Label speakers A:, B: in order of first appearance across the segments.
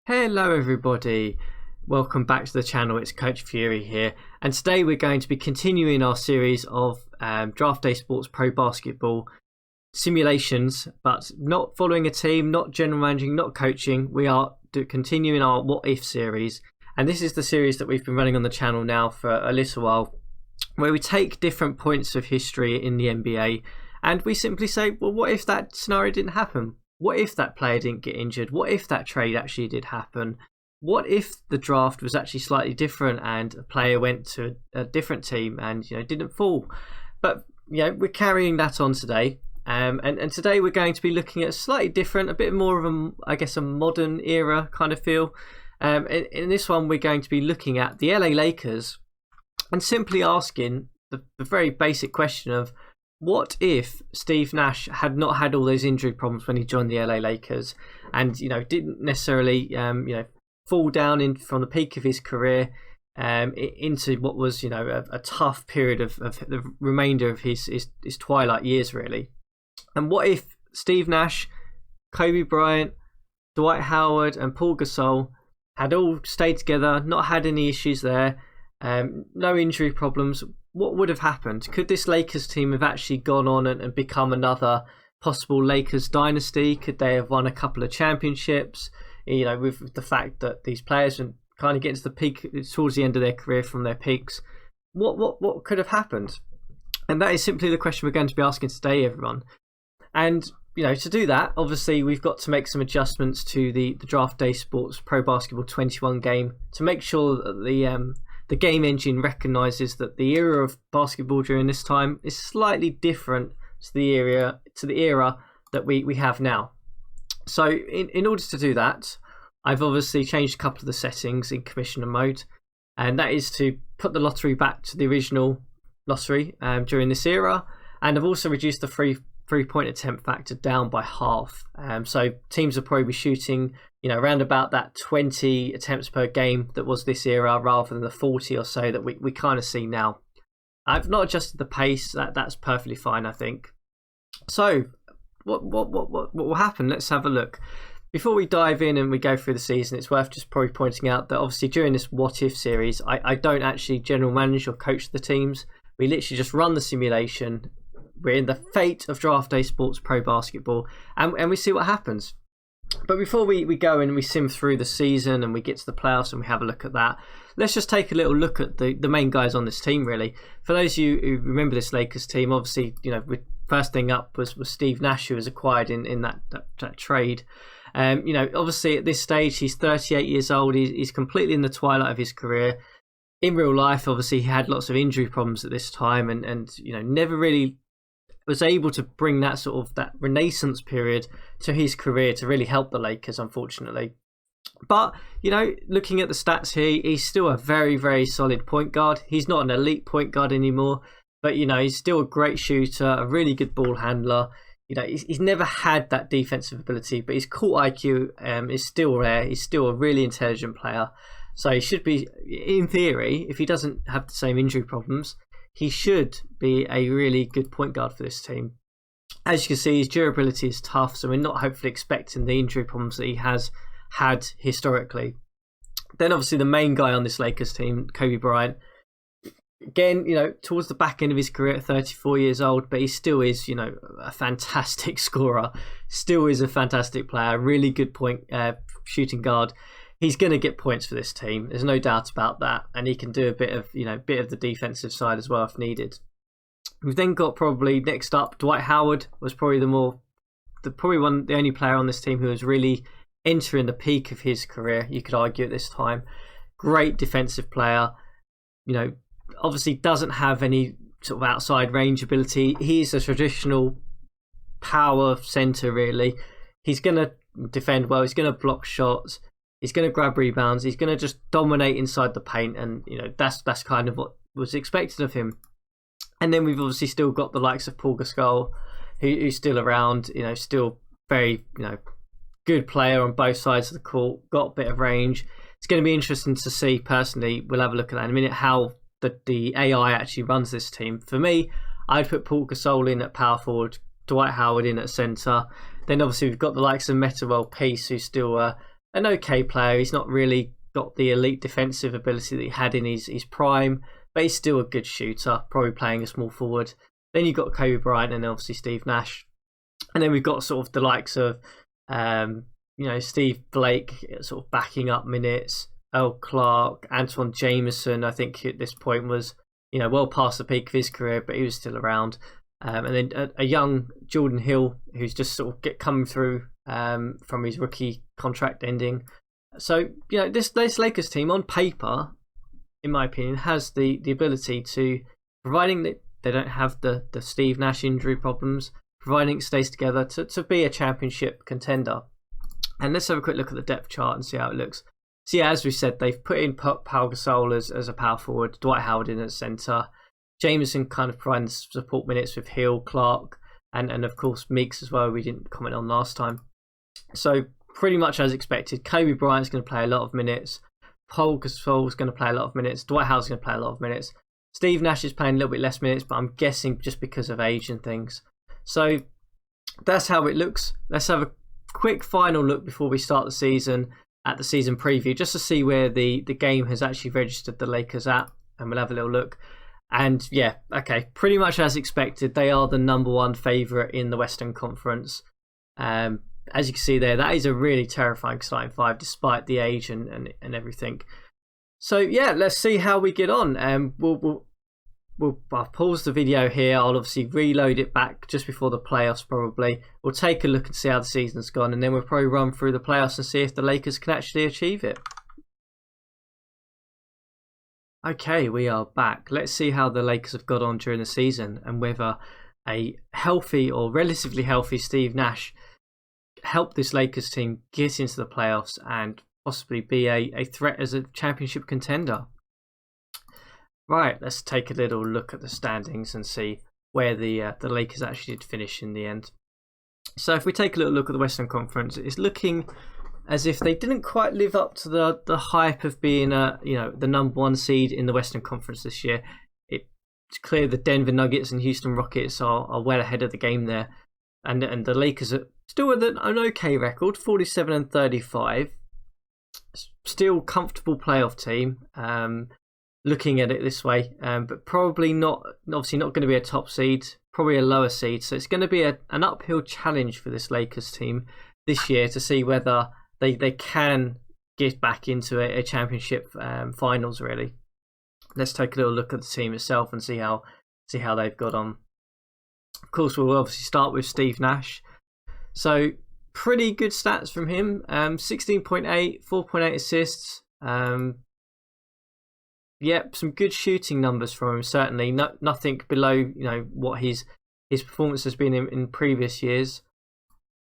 A: Hello everybody, welcome back to the channel. It's Coach Fury here, and today we're going to be continuing our series of Draft Day Sports Pro Basketball simulations, but not following a team, not general managing, not coaching. We are continuing our What If series, and this is the series that we've been running on the channel now for a little while, where we take different points of history in the NBA and we simply say, well, what if that scenario didn't happen? What if that player didn't get injured? What if that trade actually did happen? What if the draft was actually slightly different and a player went to a different team and didn't fall? But we're carrying that on today, and today we're going to be looking at slightly different, a bit more of a modern era kind of feel. In this one, we're going to be looking at the LA Lakers and simply asking the very basic question of, what if Steve Nash had not had all those injury problems when he joined the LA Lakers, and didn't necessarily fall down from the peak of his career into what was a tough period of the remainder of his twilight years really? And what if Steve Nash, Kobe Bryant, Dwight Howard and Paul Gasol had all stayed together, not had any issues there, no injury problems? What would have happened? Could this Lakers team have actually gone on and become another possible Lakers dynasty? Could they have won a couple of championships? With the fact that these players are kind of getting to the peak towards the end of their career from their peaks, what could have happened? And that is simply the question we're going to be asking today, everyone. And to do that, obviously we've got to make some adjustments to the Draft Day Sports Pro Basketball 21 game to make sure that the game engine recognises that the era of basketball during this time is slightly different to the era that we have now. So in order to do that, I've obviously changed a couple of the settings in commissioner mode, and that is to put the lottery back to the original lottery during this era, and I've also reduced the three-point attempt factor down by half. So teams will probably be shooting around about that 20 attempts per game that was this era, rather than the 40 or so that we kind of see now. I've not adjusted the pace. That's perfectly fine, I think. So what will happen? Let's have a look. Before we dive in and we go through the season, it's worth just probably pointing out that obviously during this What If series, I don't actually general manage or coach the teams. We literally just run the simulation. We're in the fate of Draft Day Sports Pro Basketball, and we see what happens. But before we go and we sim through the season and we get to the playoffs and we have a look at that, let's just take a little look at the main guys on this team, really. For those of you who remember this Lakers team, obviously, first thing up was Steve Nash, who was acquired in that trade. Obviously at this stage, he's 38 years old. He's completely in the twilight of his career. In real life, obviously, he had lots of injury problems at this time and never really was able to bring that renaissance period to his career to really help the Lakers, unfortunately. But, looking at the stats here, he's still a very, very solid point guard. He's not an elite point guard anymore, but, he's still a great shooter, a really good ball handler. He's never had that defensive ability, but his court IQ is still there. He's still a really intelligent player. So he should be, in theory, if he doesn't have the same injury problems, he should be a really good point guard for this team. As you can see, his durability is tough, so we're not hopefully expecting the injury problems that he has had historically. Then obviously the main guy on this Lakers team, Kobe Bryant. Again, towards the back end of his career at 34 years old, but he still is, a fantastic scorer. Still is a fantastic player, really good shooting guard. He's going to get points for this team. There's no doubt about that, and he can do a bit of the defensive side as well if needed. We've then got probably next up Dwight Howard. Was probably the only player on this team who was really entering the peak of his career, you could argue, at this time. Great defensive player. Obviously doesn't have any sort of outside range ability. He's a traditional power center, really. He's going to defend well. He's going to block shots. He's going to grab rebounds. He's going to just dominate inside the paint, and that's kind of what was expected of him. And then we've obviously still got the likes of Paul Gasol, who's still around. Still very good player on both sides of the court. Got a bit of range. It's going to be interesting to see. Personally, we'll have a look at that in a minute. How the AI actually runs this team. For me, I'd put Paul Gasol in at power forward, Dwight Howard in at centre. Then obviously we've got the likes of Metta World Peace, who's still an okay player. He's not really got the elite defensive ability that he had in his prime, but he's still a good shooter, probably playing a small forward. Then you've got Kobe Bryant and obviously Steve Nash. And then we've got sort of the likes of, Steve Blake sort of backing up minutes, Earl Clark, Antoine Jameson, I think at this point was, well past the peak of his career, but he was still around. And then a young Jordan Hill, who's just sort of coming through from his rookie contract ending. So, this Lakers team on paper, in my opinion, has the ability to, providing that they don't have the Steve Nash injury problems, providing it stays together, to be a championship contender. And let's have a quick look at the depth chart and see how it looks. So yeah, as we said, they've put in Pau Gasol as a power forward, Dwight Howard in at centre, Jameson kind of providing support minutes with Hill, Clark, and of course Meeks as well, we didn't comment on last time. So pretty much as expected, Kobe Bryant's going to play a lot of minutes, Pau Gasol's going to play a lot of minutes, Dwight Howard's going to play a lot of minutes. Steve Nash is playing a little bit less minutes, but I'm guessing just because of age and things. So that's how it looks. Let's have a quick final look before we start the season at the season preview, just to see where the game has actually registered the Lakers at, and we'll have a little look. And yeah, okay, pretty much as expected, they are the #1 favourite in the Western Conference. As you can see there, that is a really terrifying starting five, despite the age and everything. So yeah, let's see how we get on. I'll pause the video here. I'll obviously reload it back just before the playoffs probably. We'll take a look and see how the season's gone, and then we'll probably run through the playoffs and see if the Lakers can actually achieve it. Okay, we are back. Let's see how the Lakers have got on during the season and whether a healthy or relatively healthy Steve Nash helped this Lakers team get into the playoffs and possibly be a threat as a championship contender. Right, let's take a little look at the standings and see where the Lakers actually did finish in the end. So if we take a little look at the Western Conference, it's looking as if they didn't quite live up to the hype of being the #1 seed in the Western Conference this year. It's clear the Denver Nuggets and Houston Rockets are well ahead of the game there, and the Lakers are still with an okay record, 47-35. Still comfortable playoff team. Looking at it this way, but probably not. Obviously, not going to be a top seed. Probably a lower seed. So it's going to be an uphill challenge for this Lakers team this year to see whether they can get back into a championship finals. Really, let's take a little look at the team itself and see how they've got on. Of course, we'll obviously start with Steve Nash. So pretty good stats from him. 16.8, 4.8 assists. Yep, some good shooting numbers from him. Certainly, nothing below what his performance has been in previous years.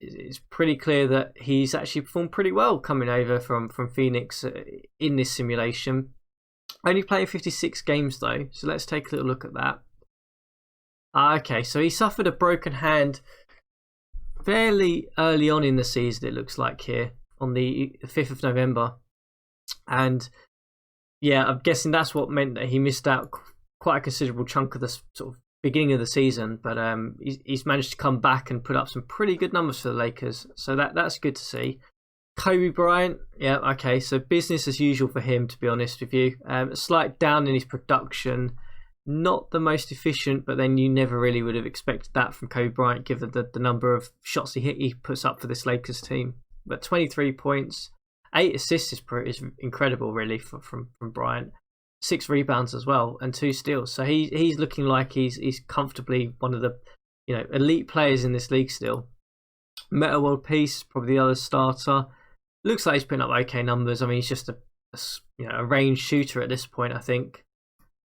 A: It's pretty clear that he's actually performed pretty well coming over from Phoenix in this simulation. Only playing 56 games though, so let's take a little look at that. Okay, so he suffered a broken hand fairly early on in the season, it looks like here, on the 5th of November. And yeah, I'm guessing that's what meant that he missed out quite a considerable chunk of the sort of beginning of the season. But he's managed to come back and put up some pretty good numbers for the Lakers. So that's good to see. Kobe Bryant, yeah, okay, so business as usual for him, to be honest with you. A slight down in his production. Not the most efficient, but then you never really would have expected that from Kobe Bryant, given the number of shots he puts up for this Lakers team. But 23 points. 8 assists is incredible, really, from Bryant. 6 rebounds as well, and 2 steals. So he's looking like he's comfortably one of the elite players in this league still. Meta World Peace, probably the other starter. Looks like he's putting up okay numbers. I mean, he's just a range shooter at this point, I think.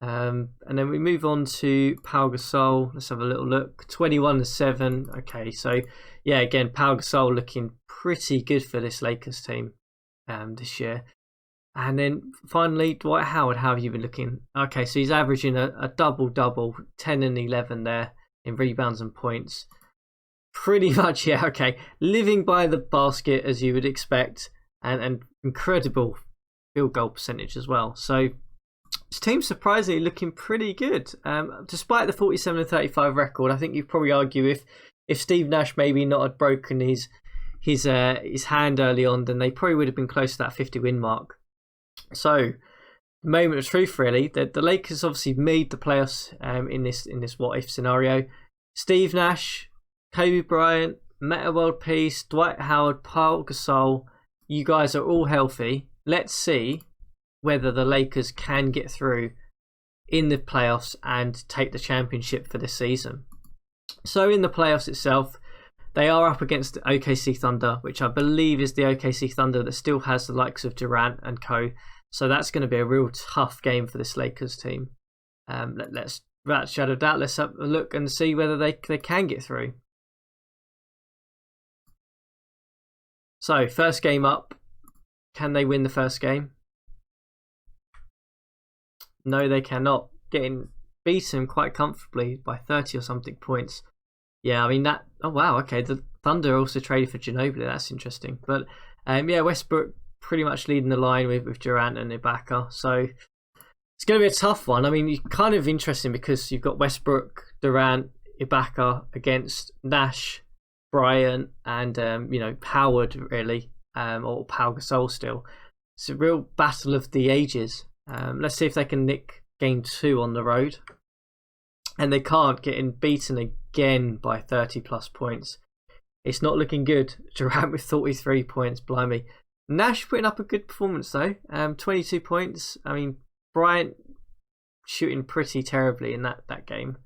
A: And then we move on to Pau Gasol. Let's have a little look. 21-7. Okay, so yeah, again, Pau Gasol looking pretty good for this Lakers team this year. And then finally, Dwight Howard, how have you been looking? Okay, so he's averaging a double-double, 10 and 11 there in rebounds and points. Pretty much, yeah, okay. Living by the basket, as you would expect, and incredible field goal percentage as well. So this team's surprisingly looking pretty good. Despite the 47-35 record, I think you'd probably argue if Steve Nash maybe not had broken his his hand early on, then they probably would have been close to that 50-win mark. So, moment of truth, really. The Lakers obviously made the playoffs in this what-if scenario. Steve Nash, Kobe Bryant, Metta World Peace, Dwight Howard, Paul Gasol, you guys are all healthy. Let's see whether the Lakers can get through in the playoffs and take the championship for this season. So in the playoffs itself, they are up against the OKC Thunder, which I believe is the OKC Thunder that still has the likes of Durant and co. So that's going to be a real tough game for this Lakers team. Let's, without a shadow of doubt, let's have a look and see whether they can get through. So first game up, can they win the first game? No, they cannot. Getting beaten quite comfortably by 30 or something points. Yeah, I mean that. Oh wow, okay. The Thunder also traded for Ginobili. That's interesting. But yeah, Westbrook pretty much leading the line with Durant and Ibaka. So it's going to be a tough one. I mean, it's kind of interesting because you've got Westbrook, Durant, Ibaka against Nash, Bryant, and Howard really, or Pau Gasol still. It's a real battle of the ages. Let's see if they can nick game 2 on the road. And they can't, getting beaten again by 30 plus points. It's not looking good. Durant with 43 points, blimey. Nash putting up a good performance though. 22 points. I mean, Bryant shooting pretty terribly in that game.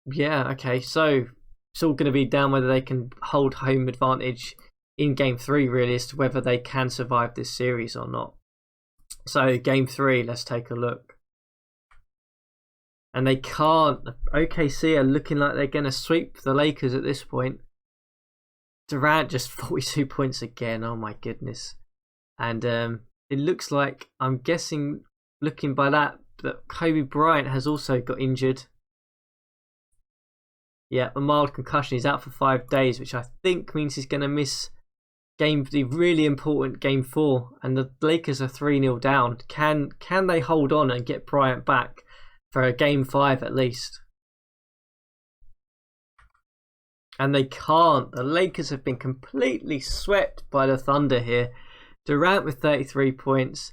A: Yeah, okay. So it's all going to be down whether they can hold home advantage in game 3 really, as to whether they can survive this series or not. So game 3, let's take a look. And they can't. OKC are looking like they're going to sweep the Lakers at this point. Durant just 42 points again. Oh my goodness. And it looks like, I'm guessing, looking by that Kobe Bryant has also got injured. Yeah, a mild concussion. He's out for 5 days, which I think means he's going to miss the really important game 4. And the Lakers are 3-0 down. Can they hold on and get Bryant back for a game 5 at least? And they can't. The Lakers have been completely swept by the Thunder here. Durant with 33 points.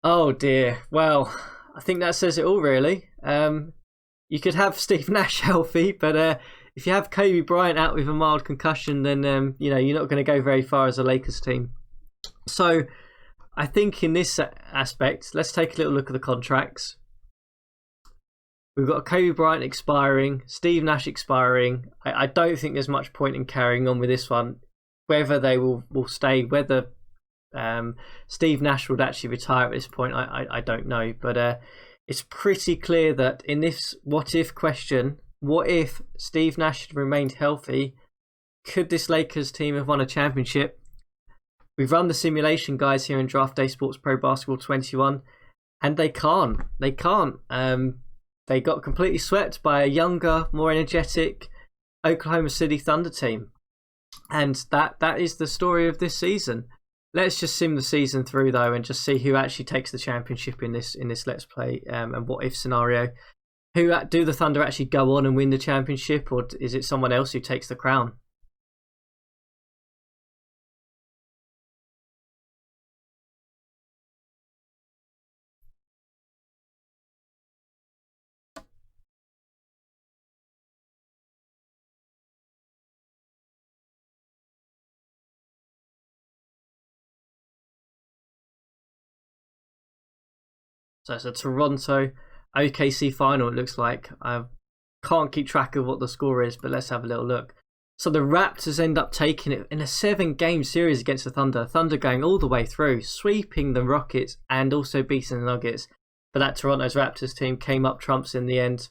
A: Oh dear. Well, I think that says it all really. You could have Steve Nash healthy, but if you have Kobe Bryant out with a mild concussion, then you're not going to go very far as a Lakers team. So I think in this aspect, let's take a little look at the contracts. We've got Kobe Bryant expiring, Steve Nash expiring. I don't think there's much point in carrying on with this one. Whether they will stay, whether Steve Nash would actually retire at this point, I don't know. But it's pretty clear that in this what-if question, what if Steve Nash had remained healthy? Could this Lakers team have won a championship? We've run the simulation, guys, here in Draft Day Sports Pro Basketball 21, and they can't. They can't. They got completely swept by a younger, more energetic Oklahoma City Thunder team. And that is the story of this season. Let's just sim the season through, though, and just see who actually takes the championship in this Let's Play and what if scenario. Do the Thunder actually go on and win the championship, or is it someone else who takes the crown? So it's a Toronto OKC final, it looks like. I can't keep track of what the score is, but let's have a little look. So the Raptors end up taking it in a 7-game series against the Thunder. Thunder going all the way through, sweeping the Rockets and also beating the Nuggets. But that Toronto's Raptors team came up trumps in the end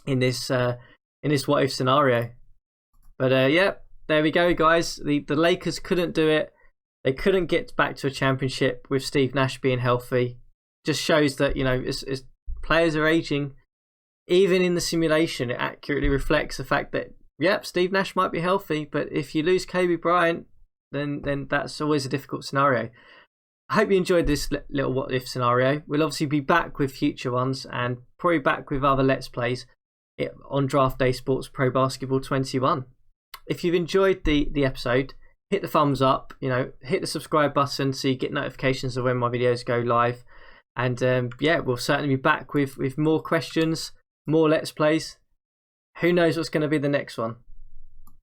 A: in this what if scenario. But yeah, there we go, guys. The Lakers couldn't do it. They couldn't get back to a championship with Steve Nash being healthy. Just shows that, as players are aging, even in the simulation, it accurately reflects the fact that, yep, Steve Nash might be healthy, but if you lose Kobe Bryant, then that's always a difficult scenario. I hope you enjoyed this little what-if scenario. We'll obviously be back with future ones and probably back with other Let's Plays on Draft Day Sports Pro Basketball 21. if you've enjoyed the episode, hit the thumbs up, hit the subscribe button so you get notifications of when my videos go live. And we'll certainly be back with more questions, more Let's Plays. Who knows what's going to be the next one?